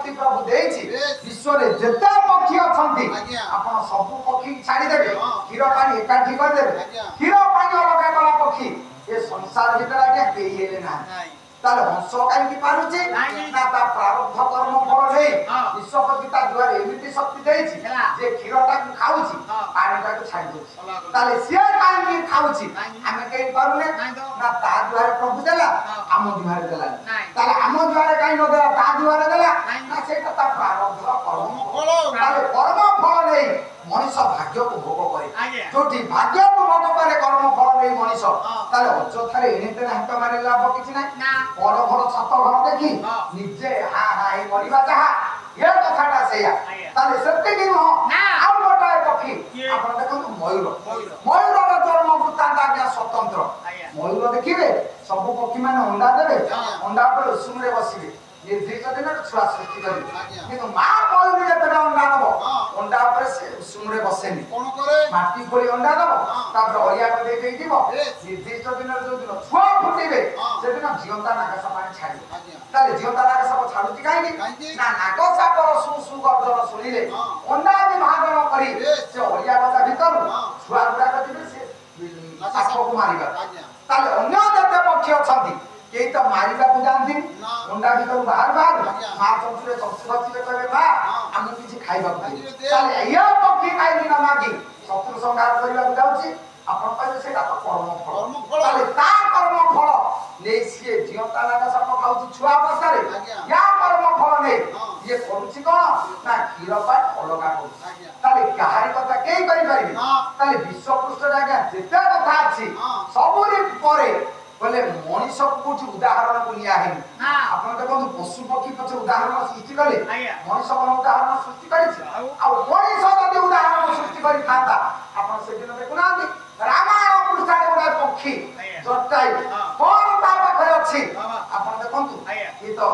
शक्ति प्रभु देछि विश्व रे जते पक्षी अछंती आपण सब पक्षी छाडी देबे क्षीर पानी एकाठी कर देबे क्षीर पानी अलग कला पक्षी ए संसार भीतर आगे पेइले ना ताले हंस काई पारुची ना ता प्रारब्ध कर्म फल नै विश्वपति ता द्वारा एमिति शक्ति देछि जे क्षीरटा खाउची पानीटा को छाडी देछि ताले से काई खाउची हमें कई पारुने ना ता द्वारा प्रभु देला आम द्वारा देला ताले आम द्वारा काई न देला ता द्वारा देला ना सेटा ता प्रारब्ध कर्म फल ताले कर्म फल नै मनुष्य भाग्य को भोग करे जोटी भाग्य को भोग करे कर्म फल नै मनुष्य ताले अजथारे एनेते हाथ मारे लाभ किछि ना पर घर छत घर देखि निजे हा हा ए मरिबा जहा ये कथाटा सेया ताले सत्य कि हो आ मोटा पक्षी आपण देखो मयूर मयूर रो जन्म वृत्तांत आज्ञा स्वतंत्र मयूर देखिबे सब पक्षी माने अंडा देबे अंडा पर उषुम रे बसिबे निर्दिष्ट दिन छुआ सृष्टि करी किंतु मा मयूर जेतटा अंडा दबो अंडा पर से उषुम रे बसेनी कोन करे माटी खोली अंडा दबो तापर अलिया को दे देई दिबो निर्दिष्ट दिन जो दिन छुआ फुटिबे से दिन जीवंता नागसा पानी छाडी ताले जीवंता नागसा को छाडुची काई ना नागसा पर सु सु गर्जन सुनिले अंडा विभाजन करी से अलिया गसा भीतर छुआ गुडा कदिबे से साप को मारिबा ताले अन्य जते पक्षी अछंती केई तो मारिबा को जानथि अंडा भीतर बाहर बाहर मा चंचुरे चंचु बचिले कहबे बा हम किछि खाइबा ताले या पक्षी खाइबी ना मागी शत्रु संहार करिबा को जाउची आपण कहबे सेटा तो कर्म फल ताले ता कर्म फल नै सिए जीवता लागा सब खाउची छुआ अवस्था रे या कर्म फल नै ये करूची कोन ना क्षीर पाट अलगा करूची ताले काहारी कथा केई करि परिबे ताले विश्व पृष्ठ जागा जेते कथा अछि सबुरी परे बोले मनुष्य को उदाहरण को लिया है आपण देखो पशु पक्षी पछ उदाहरण सृष्टि कले मनुष्य को उदाहरण सृष्टि करिछि आ मनुष्य जदि उदाहरण सृष्टि करि खाता आपण से दिन देखुना रामायण पुस्तक उडा पक्षी जटाई कोन ता पाखरे अछि आपण देखंतु ई तो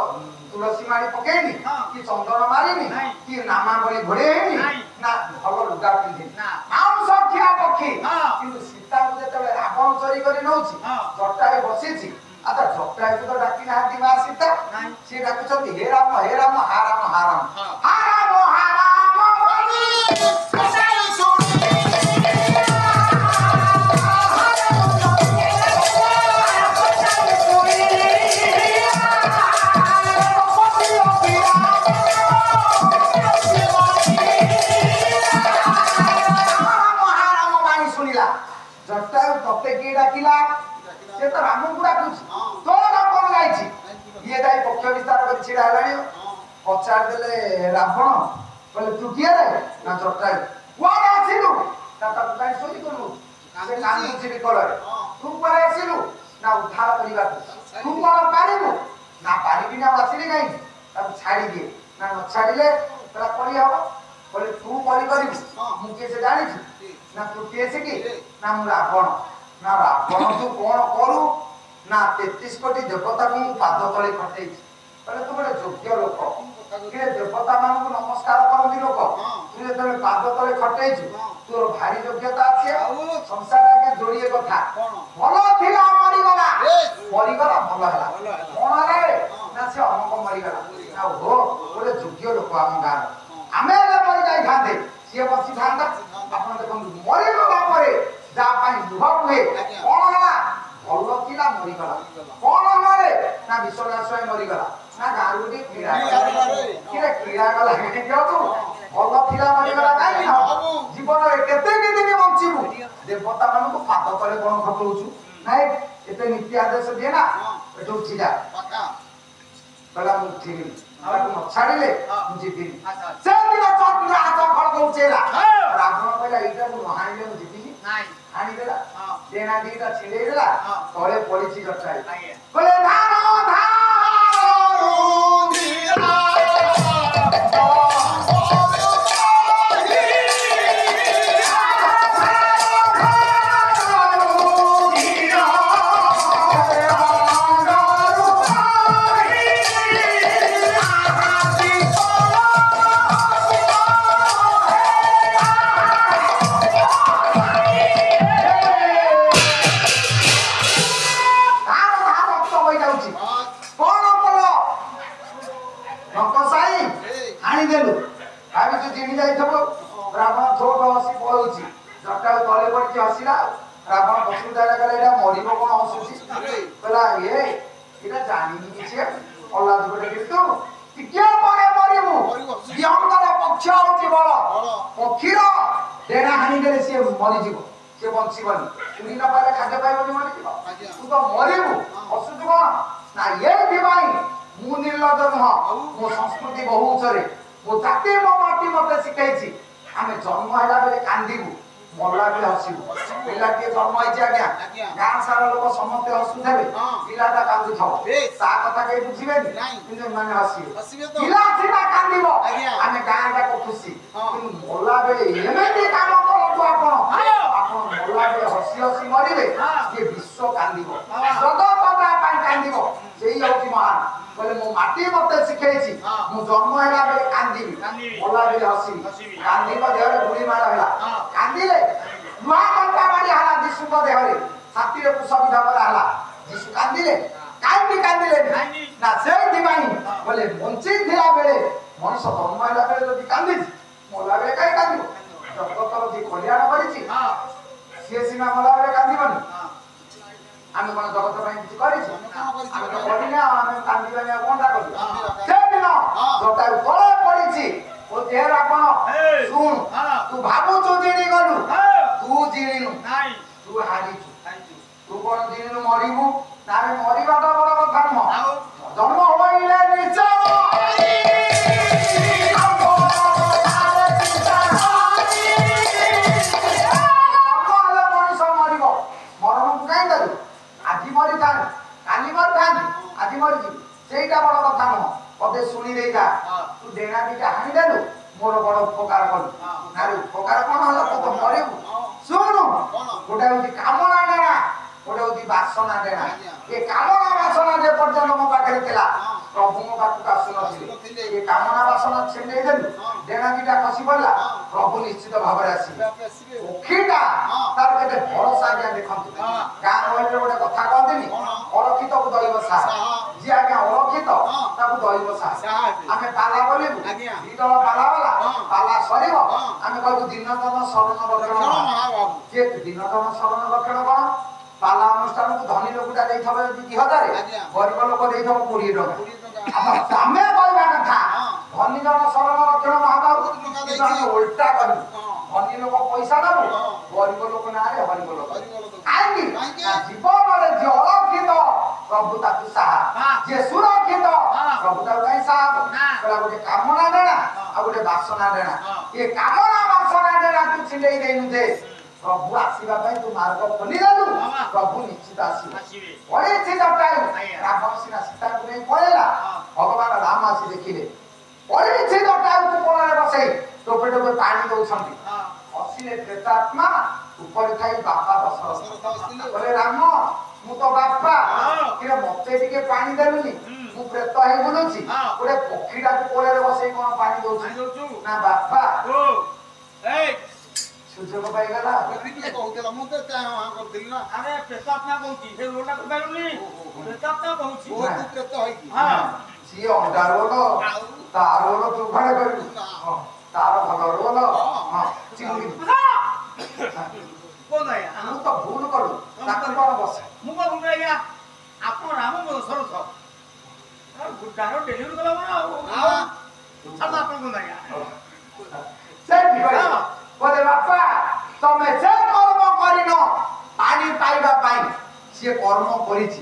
तुलसी मारी पकेनी कि चंदन मारिनी कि नामा बोली घोड़ेनी ना भलो लुगा पिंधि मांस खिया पक्षी किंतु सीता को जेतबे रावण चोरी करी नउछि जटाई बसिछि आता जटाई तो डाकी नाहंती मा सीता से डाकुछथि हे राम हा राम हा राम हा राम हा राम बोली कसाई सुनी जटायु तते के डाकिला से तो राम को डाकुछि तो रावण लाइछि ये दाई पक्ष विस्तार कर छिड़ा हलाणी पचार देले रावण बोले तू किए रे ना जटायु कोन आसिलु ता ता काई सोई कोनु से कान छिड़ी कलरे तू पर आसिलु ना उद्धार करिबा तू कोन पारिबु ना पारिबि ना वासिली काई ता छाडी दे ना न छाडिले तरा करी हबो बोले तू करी करिबु मु के से जानि ना तू केसे की ना रावण तू कौन करू ना 33 कोटी देवता को पाद तले खटै बोले तू बड़े योग्य लोक के देवता मान को नमस्कार करती लोक तू जे पाद तले खटै तोर भारी योग्यता अछि संसार आगे जोड़िए कथा भलो थिला मरि गला भलो हला कोन रे ना से अमक मरि गला आ हो बड़े योग्य लोक हम गार आमे मरि जाई थांते से बसी थांता आपण देखो मरि गला परे जा पाई लुह हुए कोन हला भलो थिला मरि गला कोन हला रे ना विश्वनाशय मरि गला ना गारुडी कीड़ा किरे कीड़ा गला हेटे दियो तू भलो थिला मरि गला काई न जीवन रे केते के दिन बंचिबु देवता मान को पाद तले कोन खटौछु नाइ एते नित्य आदेश दिए ना एठो छिडा पक्का कला मुठी आको छाडिले मुजी दिन से दिन चक्र हाथ फल दउचेला रावण कहला इटा को नहाइले मु जितिनी नाइ हानि देला देना दीटा छिडे देला तळे पडिछि जटाई बोले धान धान धीरा ଯାଇଥିବ ରାବଣ ଥୋଟ ହସି ପଳଉଛି ଜଟାକୁ ତଳେ ପଡ଼ିଛି ହସିଲା ରାବଣ ପଛକୁ ଯାଇଲା କହିଲା ଏଇଟା ମରିବ କଣ ହସୁଛି କହିଲା ଏଇଟା ଜାଣିନି କିଛି ଅଲ୍ଲାଦ ଗୋଟେ କିନ୍ତୁ ଟିକେ ପରେ ମରିବୁ ବିହଙ୍ଗର ପକ୍ଷ ହଉଛି ବଳ ପକ୍ଷୀର ଡେଣା ହାଣିଦେଲେ ସିଏ ମରିଯିବ ସିଏ ବଞ୍ଚିବନି ଚୁରି ନ ପାଇଲେ ଖାଦ୍ୟ ପାଇବନି ମରିଯିବ ତୁ ତ ମରିବୁ ହସୁଛୁ କଣ ନା ଏଇଥିପାଇଁ ମୁଁ ନିର୍ଲଜ ନୁହଁ ମୋ ସଂସ୍କୃତି ବହୁ ଉଚ୍ଚରେ ମୋ ଜାତି ମୋ ମାଟି ମତେ ଶିଖେଇଛି ଆମେ ଜନ୍ମ ହେଲା ବେଳେ କାନ୍ଦିବୁ ମଲା ବେଳେ ହସିବୁ ପିଲାଟିଏ ଜନ୍ମ ହେଇଛି ଆଜ୍ଞା ଗାଁ ସାରା ଲୋକ ସମସ୍ତେ ହସୁଥିବେ ପିଲାଟା କାନ୍ଦୁଥିବ ତା କଥା କେହି ବୁଝିବେନି କିନ୍ତୁ ଏମାନେ ହସିବେ ପିଲା ସିନା କାନ୍ଦିବ ଆମେ ଗାଁ ଯାକ ଖୁସି କିନ୍ତୁ ମଲା ବେଳେ ଏମିତି କାମ କରନ୍ତୁ ଆପଣ ମଲା ବେଳେ ହସି ହସି ମରିବେ ସିଏ ବିଶ୍ୱ କାନ୍ଦିବ ଜଗତ ପାଇଁ କାନ୍ଦିବ ସେଇ ହଉଛି ମହାନ କହିଲେ ମୋ ମାଟି ମତେ ଶିଖେଇଛି ମୁଁ ଜନ୍ମ ହେଲା ବେଳେ କାନ୍ଦିବି ମଲା ବେଳେ ହସିବି କାନ୍ଦିବ ଦେହରେ ଗୁଳି ମାଡ଼ ହେଲା କାନ୍ଦିଲେ ନୂଆ କଣ୍ଟା ମାରି ହେଲା ଯୀଶୁଙ୍କ ଦେହରେ ଛାତିରେ କୁଶବିଦ୍ଧ କରା ହେଲା ଯୀଶୁ କାନ୍ଦିଲେ କାହିଁକି କାନ୍ଦିଲେନି ନା ସେଇଥିପାଇଁ କହିଲେ ବଞ୍ଚିଥିଲା ବେଳେ ମଣିଷ ଜନ୍ମ ହେଲା ବେଳେ ଯଦି କାନ୍ଦିଛି ମଲା ବେଳେ କାହିଁ କାନ୍ଦିବ ଜଗତର ଯିଏ କଲ୍ୟାଣ କରିଛି ସିଏ ସିନା ମଲା ବେଳେ କାନ୍ଦିବନି ଆମେ କଣ ଜଗତ ପାଇଁ କିଛି କରିଛୁ ଆମେ ତ କରିନା ଆମେ କାନ୍ଦିବାନି ଆଉ କଣଟା କରିବୁ ସେଦିନ ଜଟାୟୁ ତଳେ ପଡ଼ିଛି ଓ ଦେହରେ ଆପଣ ଶୁଣ ତୁ ଭାବୁଛୁ ଜିଣି ଗଲୁ ତୁ ଜିଣିନୁ ତୁ ହାରିଛୁ ତୁ କଣ ଜିଣିନୁ ମରିବୁ ତାରେ ମରିବାଟା ବଡ କଥା ନୁହଁ ଜନ୍ମ ହୋଇଲେ ନିଶ୍ଚୟ ମଣିଷ ମରିବ ମରଣକୁ କାହିଁ କରିବୁ ଆଜି ମରିଥାନ୍ତି କାଲି ମରିଥାନ୍ତି ଆଜି ମରିଯିବୁ ସେଇଟା ବଡ କଥା ନୁହଁ ପଦେ ଶୁଣି ଦେଇଥା ତୁ ଡେଣା ଦିଟା ହାଣିଦେଲୁ ମୋର ବଡ ଉପକାର କଲୁ ନାରେ ଉପକାର କଣ ହେଲା ତୁ ତ ମରିବୁ ଶୁଣୁ ଗୋଟେ ହଉଛି କାମନା ଡେଣା ଗୋଟେ ହଉଛି ବାସନା ଡେଣା ଏ କାମନା ବାସନା ଯେ ପର୍ଯ୍ୟନ୍ତ ମୋ ପାଖରେ ଥିଲା ପ୍ରଭୁ ମୋ ପାଖକୁ ଆସୁନଥିଲେ ଏ କାମନା ବାସନା ଛିଣ୍ଡେଇ ଦେଲୁ ଡେଣା ଦିଟା ଖସି ପଡିଲା ପ୍ରଭୁ ନିଶ୍ଚିତ ଭାବରେ ଆସିବେ ପକ୍ଷୀଟା ତାର କେତେ ଭରସା ଆଜ୍ଞା ଦେଖନ୍ତୁ ଗାଁ ଗହଳିରେ ଗୋଟେ କଥା କହନ୍ତିନି ଅରକ୍ଷିତକୁ ଦୈବ ସାହା ଯିଏ ଆଜ୍ଞା ଅରକ୍ଷିତ ତାକୁ ଦୈବ ସାହା ଆମେ ପାଲା ବୋଲିବୁ ଦି ଦଳ ପାଲା ବାଲା ପାଲା ସରିବ ଆମେ କହିବୁ ଦିନତନ ଶରଣ ରକ୍ଷଣ ଯେ ଦିନତନ ଶରଣ ରକ୍ଷଣ କଣ ପାଲା ଅନୁଷ୍ଠାନକୁ ଧନୀ ଲୋକଟା ଦେଇଥିବ ଯଦି 2000 ଗରିବ ଲୋକ ଦେଇଥିବ 20 ଟଙ୍କା ଆମେ କହିବା କଥା ଧନୀ ଜଣ ଶରଣ ରକ୍ଷଣ ମହାବାବୁ ଆମେ ଓଲଟା କରିବୁ ଧନୀ ଲୋକ ପଇସା ଦବୁ ଗରିବ ଲୋକ ନାଁରେ ହରିବ ଲୋକ କାହିଁକି ଜୀବନରେ ଯିଏ ଅରକ୍ଷିତ ପ୍ରଭୁ ତାକୁ ସାହା ଯିଏ ସୁରକ୍ଷିତ ପ୍ରଭୁ ତାକୁ କାହିଁ ସାହା ହବ ଗୋଟେ କାମନା ଡେଣା ଆଉ ଗୋଟେ ବାସନା ଡେଣା ଏ କାମନା ବାସନା ଡେଣା ତୁ ଛିଣ୍ଡେଇ ଦେଇନୁ ଯେ ପ୍ରଭୁ ଆସିବା ପାଇଁ ତୁ ମାର୍ଗ ଖୋଲିଦେଲୁ ପ୍ରଭୁ ନିଶ୍ଚିତ ଆସିବେ ପଳେଇଛି ଜଟାୟୁ ରାବଣ ସିନା ସୀତାଙ୍କୁ ନେଇ ପଳେଇଲା ଭଗବାନ ରାମ ଆସି ଦେଖିଲେ ପଳେଇଛି ଜଟାୟୁକୁ କୋଳରେ ବସେଇ ଟୋପେ ଟୋପେ ପାଣି ଦଉଛନ୍ତି ଆସିଲେ ପ୍ରେତାତ୍ମା ଉପରେ ଥାଇ ବାପା ଦଶରଥ କହିଲେ ରାମ ମୁଁ ତ ବାପା ମତେ ଟିକେ ପାଣି ଦେଲୁନି ମୁଁ ପ୍ରେତ ହେଇ ବୁଲୁଛି ଗୋଟେ ପକ୍ଷୀଟାକୁ କୋଳରେ ବସେଇ କଣ ପାଣି ଦଉଛୁ ନା ବାପା ସୁଯୋଗ ପାଇଗଲା କହୁଥିଲା ମୁଁ ତ କରୁଥିଲି ନା ଆରେ ପ୍ରେତାତ୍ମା କହୁଛି ସେ ରୋଡଟା କହିଲୁନି ପ୍ରେତାତ୍ମା କହୁଛି ଓ ତୁ ପ୍ରେତ ହେଇକି ସିଏ ଅଣ୍ଡା ରୋଲ ତାର ରୋଲ ତୁ ଘରେ କରିବୁ ତାର ଭଲ ରୋଲ ଚିଙ୍ଗୁଡ଼ି କୋନ ଆଜ୍ଞା ମୁଁ ତ ଭୁଲ କରୁ ତାକୁ କଣ ବସେ ମୁଁ କଣ ଭୁଲ ଆଜ୍ଞା ଆପଣ ରାମ ଦଶରଥ ଗୁଡାର ଡେଲିଭରି କଲା ମାନେ ଆଉ ଛାଡ଼ ଆପଣ କୋନ ଆଜ୍ଞା ସେ ବୋଲେ ବାପା ତମେ ଯେ କର୍ମ କରିନ ପାଣି ପାଇବା ପାଇଁ ସିଏ କର୍ମ କରିଛି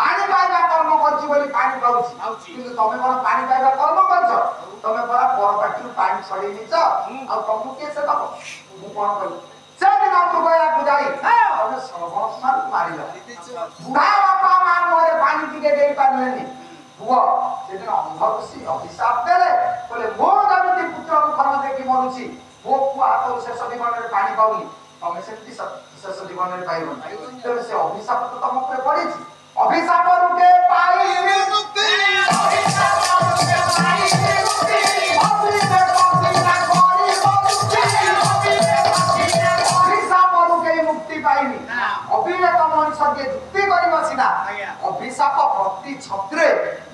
ପାଣି ପାଇବା କର୍ମ କରିଛି ବୋଲି ପାଣି ପାଉଛି କିନ୍ତୁ ତମେ କଣ ପାଣି ପାଇବା କର୍ମ କରିଛ ତମେ ପରା ପର ପାଟିରୁ ପାଣି ଛଡେଇ ଦେଇଛ ଆଉ ତମକୁ କିଏ ସେ ଦବ ମୁଁ କଣ କରିବି ସେଦିନ ତୁ କହିବାକୁ ଯାଇ ତମେ ସର୍ବସ୍ଥାନକୁ ମାରିଲ ବୁଢା ବାପା ମା ମୁହଁରେ ପାଣି ଟିକେ ଦେଇ ପାରିଲେନି ପୁଅ ସେଦିନ ଅନ୍ଧ ଋଷି ଅଭିଶାପ ଦେଲେ କହିଲେ ମୋ ଯେମିତି ପୁତ୍ର ମୁଖ ଦେଖି ମରୁଛି ମୋ ପୁଅ ହାତରୁ ଶେଷ ଜୀବନରେ ପାଣି ପାଉନି ତମେ ସେମିତି ଶେଷ ଜୀବନରେ ପାଇବନି ତେଣୁ ସେ ଅଭିଶାପ ତ ତମ ଉପରେ ପଡିଛି ଅଭିଶାପ ରୂପେ ପାଇବି ମୁକ୍ତି ଅଭିଶାପ ରୂପେ ପାଇବି ମୁକ୍ତି ଅଭିଶାପ ରୂପେ ମୁକ୍ତି ପାଇବି ଅବିବେକ ମଣିଷ ଯିଏ ଯୁକ୍ତି କରିବ ସିନା ଅଭିଶାପ ପ୍ରତି ଛତ୍ରେ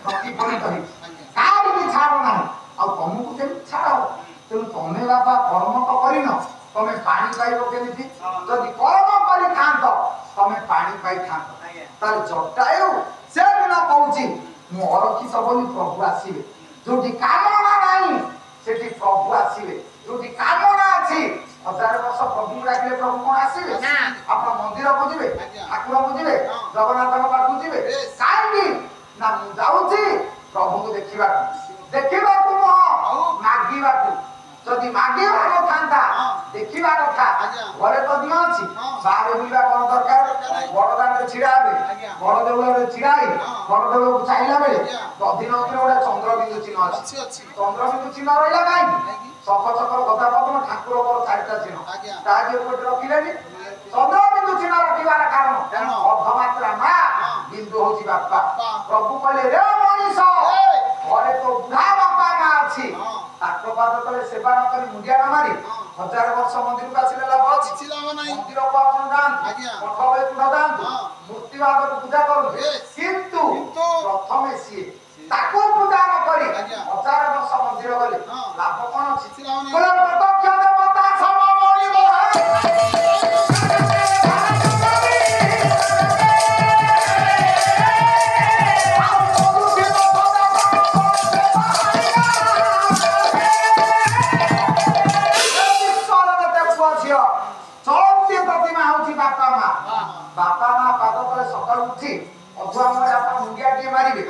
ପ୍ରତିଫଳିତ ହେଇଛି କାହାକୁ ବି ଛାଡ଼ ନାହିଁ ଆଉ ତମକୁ କେମିତି ଛାଡ଼ ତେଣୁ ତମେ ବାପା कर्म तो करिन तमे पानी पाइबो केमिति जदि कर्म करि थांत तमे पानी पाइ थांत ताले जटायु से दिन कहूची मु अरक्षित बोली प्रभु आसीबे जोटी कामना नाही सेठी प्रभु आसीबे जोटी कामना अछि 1000 वर्ष प्रभु डाकिले प्रभु कोन आसीबे आपण मंदिर को जिबे ठाकुर को जिबे जगन्नाथ को पाखु जिबे काई ना मु जाउची प्रभु को देखिबा को मागिबा को जदि मागिबा नथांता देखिबा कथा घरे तो दिया अछि बाहर बुलिबा कोन दरकार बड़दान रे छिड़ा आबे बड़ देउल रे छिड़ाई बड़ देउल को चाइला बेले दधिन उपर ओडा चंद्रबिंदु चिन्ह अछि चंद्रबिंदु चिन्ह रहिला काई सख चक्र गदा पद्म ठाकुर पर चारिटा चिन्ह ताजे ऊपर रखिलेनी चंद्रबिंदु चिन्ह रखिबार कारण अधमात्रा मा बिंदु होची बापा प्रभु कहले रे मनीष घरे तो बुढ़ा बापा ना अछि ताको पाद तले सेवा न करी मुंडिया न मारी 1000 वर्ष मंदिर को आसिले लाभ अछि मंदिर को आपण दान पठवे कुड दान मूर्तिवाद को पूजा करू किंतु प्रथमे सिए ताको पूजा न करी 1000 वर्ष मंदिर गले लाभ कोन अछि बोले प्रत्यक्ष देवता सब मरिबो बापा मां पाद तले सकाळ उठी अधुआ मरे आपण मुंडिया टी मारिबे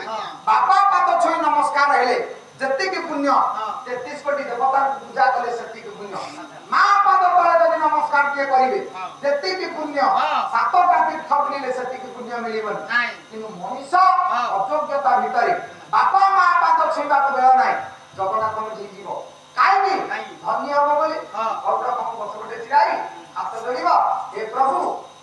बापा पाद छोई नमस्कार हेले जत्ते के पुण्य 33 कोटी देवता को पूजा कले सत्ती के पुण्य मां पाद तले जदि नमस्कार के करिवे जत्ते के पुण्य सातटा तीर्थ बुलिले सत्ती के पुण्य मिलिबन किनु मनीष अयोग्यता भितरे बापा मां पाद छोईबा को बेला नाही जगन्नाथ को जीजीबो काई धन्य हो बोले और हम बसबटे चिराई हाथ जोड़िबो हे प्रभु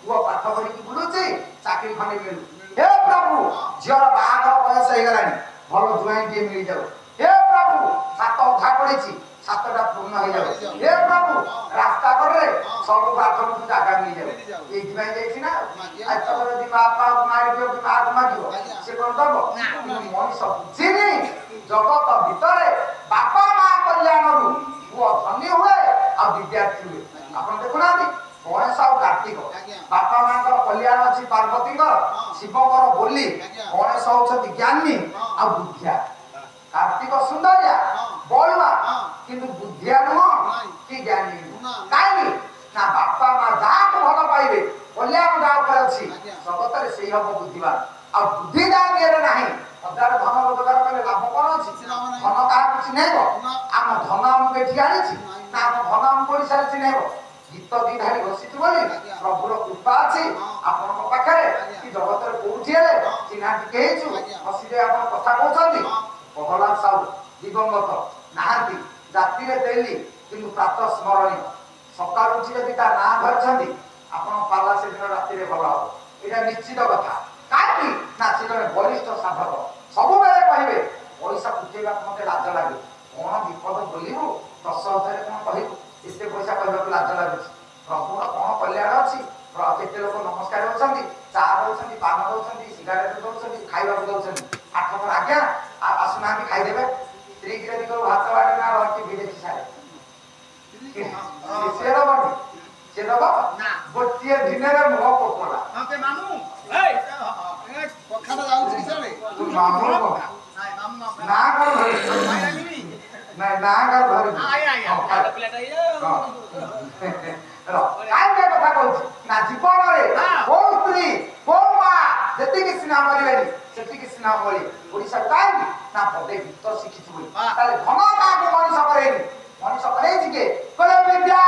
वो पाठ करी बुलुची चाकरी खंडे मिलु हे प्रभु झियर बाहागर बयस हे गलानी भलो जुआई टे मिल जाऊ हे प्रभु सात अधा पड़ीची सातटा पूर्ण हो जाऊ हे प्रभु रास्ता कर रे सब बाथरूम को जागा मिल जाऊ एथि भाई जाईछि ना आज तक यदि बापा मारि दियो कि मार मागियो से कोन दबो मनी सब जिनी जगत भितरे बापा मां कल्याण रु वो धन्य हुए आ विद्यार्थी हुए आपण देखुना गणेश और कार्तिक बापा मां कल्याण अच्छी पार्वती शिवकर बोली गणेश होती ज्ञानी आ बुद्धिया कार्तिक सुंदरिया बलुआ किंतु बुद्धिया नुह कि ज्ञानी कहीं ना बापा मां जहाँ को भल पाइबे कल्याण जहाँ पर अच्छी जगत से हम बुद्धिमान आ बुद्धिदान ये नहीं 1000 धन रोजगार कले लाभ कौन अच्छी धन क्या कुछ नहीं आम धन आम बेठी आनी ना आम धन आम पड़ी सारी नहीं गीत दी धारी बसित बोली प्रभुर कृपा अछि आपन पाखरे कि जगत रे कोठी हेले चिन्हा टिके हेचु हसिले आपन कथा कहउछंती प्रहलाद साहू दिगंगत नाहांती जाति रे देली किंतु प्रातः स्मरणीय सकाळ उठी यदि ता ना धरछंती आपन पाला से दिन राति रे भला हो एटा निश्चित कथा काकी ना से जने वरिष्ठ साधक सब बेले कहिबे पैसा कुटेबा मते लाज लागे कोन विपद बोलिबो 10,000 कोन कहिबो इसे पैसा कहबा लाज लागुଛି प्रभुर कौन कल्याण अच्छी केते लोक नमस्कार होती चा दौरान पान दौरान सिगारेट दौरान खावा दौरान 8 पर आज्ञा आसुना खाईदे स्त्री गिरी को भात बाड़ी ना रही विदेशी सारे से दबनी से दब गोटे दिन मुह पोकला मामू ना नहीं ना कर धरि काय कथा कहू ना जीवन रे को स्त्री को मां जति के सिना मरिबेनी सेति के सिना मरि ओडिसा काय ना पदे भीतर शिखिछु बोली ताले धन का को मनीष करेनी मनीष करे जिके कले विद्या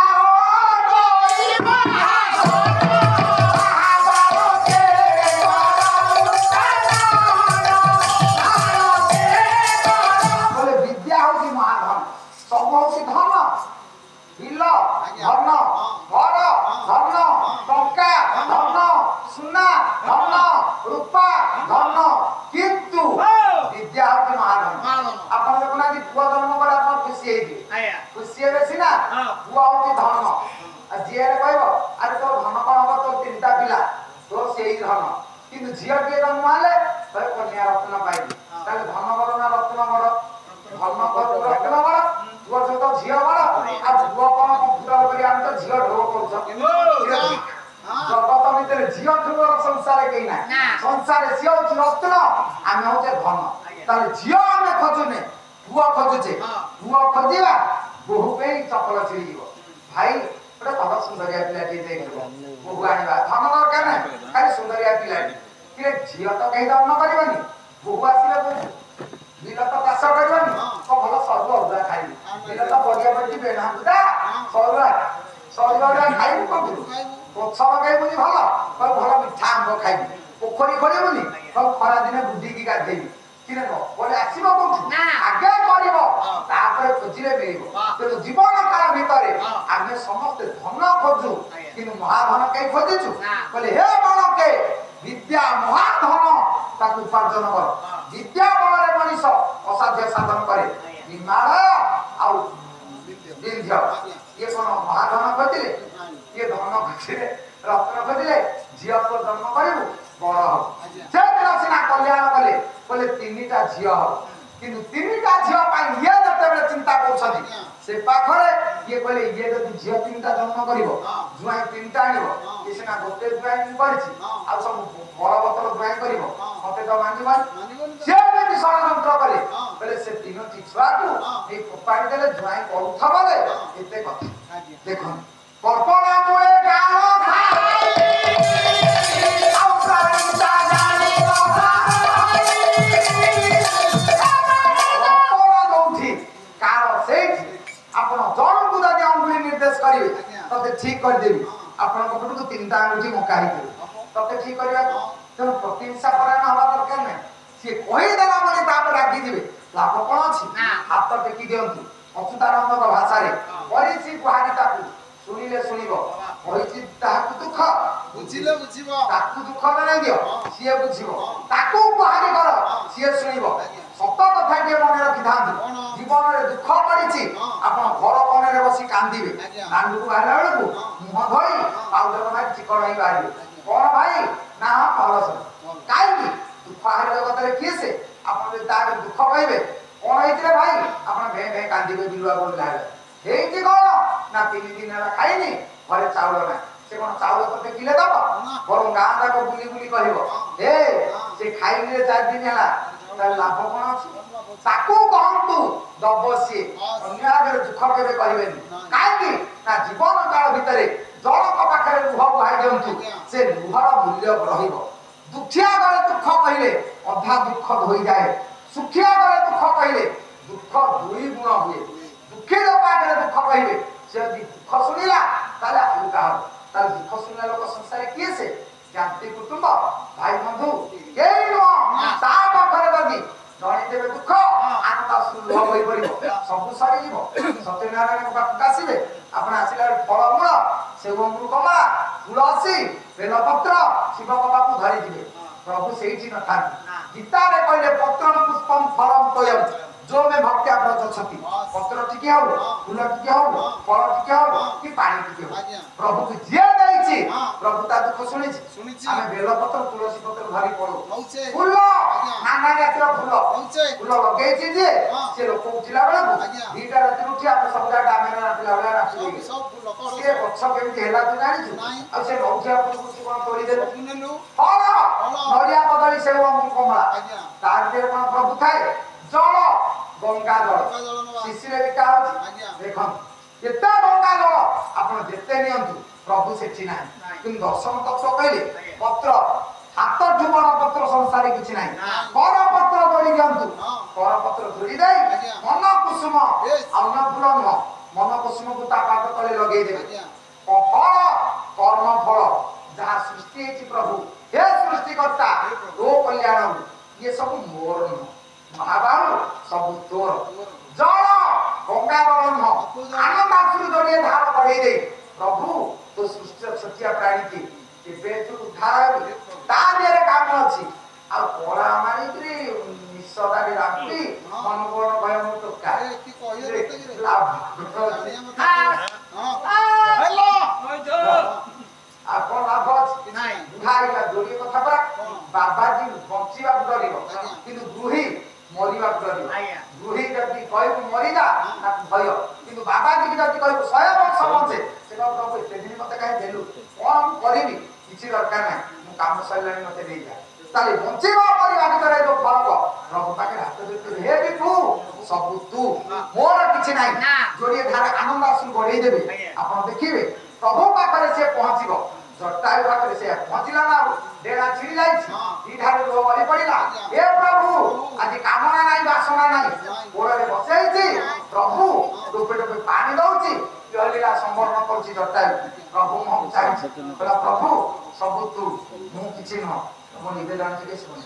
झील किए जन्म हेले कन्या रत्न पाइबी धन बड़ ना रत्न बड़ धन रत्न बड़ पुओ सहित झील बड़ आ पुओ हम तो झियो ढोल करूछ जगत भितर झियो ढोल संसार केही ना संसार झियो रत्न आमे होते धन ताले झियो आमे खोजुने पुआ खोजुचे पुआ खोजिबा बहु पे चपल छिड़ी जीव भाई ओटा भल सुंदरिया पिलाटी देखिबो बहु आनिबा धन दरकार ना खाली सुंदरिया पिलाटी कि झियो तो कहि दन करबनी बहु आसीबा को बिल तो चाष करबनी तो भल सर्व उदा खाइबी बिल तो बडिया बडी बेना उदा सर्व खाइबू को गछ लगाइबुनी भल तो भल मिठा आंब खाइबी पोखरी खोलिबुनी तो खरा दिने बुड्डी की गाधेबी कि न बोले आसीबो कोठी आगे करबो तापर खोजिले मिलिबो तो जीवन काल भितरे आमे समस्त धन खोजु किनु महाधन कई खोजिछु बोले हे मानके विद्या महाधन ताकु उपार्जन कर विद्या बलरे मनीष असाध्य साधन करे हिमालय आउ विंध्य ये कोन महाधन खोजिले ये धन खोजिले रत्न खोजिले झियो को जन्म करिबु बड़ हो जे दिन सिना कल्याण कले बोले तीनटा झियो हो किंतु तीनटा झियो पाई ये जते बेले चिंता करछथि से पाखरे ये कहले ये जदि झियो तीनटा जन्म करिवो जुआई तीनटा आनिवो ये सिना गोटे जुआई करछि आ सब बड़ बतल जुआई करिवो मते तो मानिबन से भी षडयंत्र करे बोले से तीनटी छुआ को ए कोपाड़ी देले जुआई करूथबले एते कथा देखो कल्पना मुळे गालो खाई आउ प्राणीता जाने कथा निर्देश करिवे तते ठीक कर देबी आपन पटु को तीनटा अंगुठी मका ही देबी तते ठीक करिया तो प्रतिहिंसा परायण हवा दरकार नै से कहि देला माने ताप राखी दिबे लाभ कोन अछि हाथ टेकी दियंतु अच्युतानंद को भाषा रे परिचि कुहारी ताकू सुनिले सुनिबो होइछि ताकू दुख बुझिले बुझिबो ताकू दुख नै दियो सिए बुझिबो ताकू कुहारी कर सिए सुनिबो सत कथा के मन रखि थांतु जीवन रे दुख पड़िछि आपन घर कोने रे बसी कांदीबे कांदू को बाहला बेलू मुह धोई पाउडर मार चिकन होई बारी कोन भाई ना भलस काई की दुख आरे जगत रे किसे आपन जे ताके दुख कहबे कोन हेतिरे भाई आपन भे भे कांदीबे बिलुआ बोल लागे हेति कोन ना 3 दिन रा खाइनी घरे चावल ना से कोन चावल तो किले दबो बरं गां जा को बुली बुली कहबो ए से खाइले 4 दिन हला तार लाभ कोन अछि ताकू कहंतु दबसी अन्य आगे दुख केबे कहबेनी काई की ना जीवन काल भितरे जणक पाखरे लुह बहाई जंतु से लुहर मूल्य रहिबो दुखिया गरे दुख कहिले अधा दुख होई जाए सुखिया गरे दुख कहिले दुख दुई गुण हुए दुखी लोक आगे दुख कहिले से यदि दुख सुनिला ताले हल्का हो ताले दुख सुनिला लोक संसार किए से शांति कुटुंब भाई बंधु केई नो ता पाखरे गदी जणी देबे दुख आनंद सुलभ होई पड़िबो सब सारी जीवो सत्यनारायण को कासिबे आपण आसिला फल मूल सेव अमृत कमला तुलसी बेलपत्र शिव बाबू धरी दिबे प्रभु सेठी न था गीता रे कहले पत्रम पुष्पम फलम तोयम जो में भक्ति आपन छथि पत्र टिके हो फूल टिके हो फल टिके हो कि पानी टिके हो प्रभु के जे दैछि प्रभु ता दुख सुनिछि आमे बेलपत्र तुलसी पत्र धरी पड़ो फूल नाना जातिर फूल लगेछि जे से लोक उठिला बेला दीटा राति उठी आप सब जा डामे राखिला बेला राखि सब फूल करो से गछ केमति हेला तू जानिछु आ से लौठिया पुष्प कोन तोड़ी दे किनेलु फल नडिया कदली सेव अमृत कमला तार दे कोन प्रभु थाए जल गंगा जल शिशिर बिका देखो केते गंगा जल आपण जेते नियंतु प्रभु सेठी ना किन दर्शन तत्व कहले पत्र हाथ ठुमर पत्र संसार किछि नाही कर पत्र जोड़ी दियंतु कर पत्र जोड़ी दे मन कुसुम अन्न फूल न मन कुसुम को ता पाद तले लगे देबे फल कर्म फल जहा सृष्टि हेछि प्रभु हे सृष्टिकर्ता तो कल्याण ये सब मोर न महाबाहु सब तोर जल गंगा जल आनंद आश्रु जड़िए धार बढ़े दे प्रभु तो सृष्टि सत्य प्राणी की एबे तो उद्धार ता देरे काम अछि आ कोला मारी रे निसदा रे राखी मन कोन भय मु तो का की कहिए हेलो आ कोन लाभ नाही उधाई का जोड़ी कथा पर बाबाजी बंचिबा डरिबो किंतु गुही मरिबा डरिबो गुही जदी कहबो मरिदा ना भय किंतु बाबाजी की जदी कहबो 100 वर्ष बंचे से ଦରକାର ନାହିଁ ମୁଁ କାମ ସରିଲାଣି ମତେ ନେଇଯା ତାହେଲେ ବଞ୍ଚିବା ମରିବା ଭିତରେ ଯୋଉ ଫରକ ପ୍ରଭୁ ପାଖରେ ହାତ ଧରିଥିବେ ହେ ବିଭୁ ସବୁ ତୁ ମୋର କିଛି ନାହିଁ ଯୋଡ଼ିଏ ଧାରା ଆନନ୍ଦ ଆସୁ ବଢେଇ ଦେବେ ଆପଣ ଦେଖିବେ ପ୍ରଭୁ ପାଖରେ ସେ ପହଞ୍ଚିବ ଜଟାୟୁ ପାଖରେ ସେ ପହଞ୍ଚିଲା ନା ଡେରା ଛିଡ଼ି ଯାଇଛି ଦିଠାରୁ ଗଳି ପଡ଼ିଲା ଏ ପ୍ରଭୁ ଆଜି କାମନା ନାହିଁ ବାସନା ନାହିଁ ଗୋଡ଼ରେ ବସେଇଛି ପ୍ରଭୁ ଟୋପେ ଟୋପେ ପାଣି ଦଉଛି ଲୀଳା ସମ୍ବରଣ କରୁଛି ଜଟାୟୁ ପ୍ରଭୁ ମୁଁ ଚାହିଁଛି କହିଲା ପ୍ରଭୁ ସବୁ ତୁ ମୁଁ କିଛି ନୁହଁ ମୋ ନିବେଦନ ଟିକେ ଶୁଣ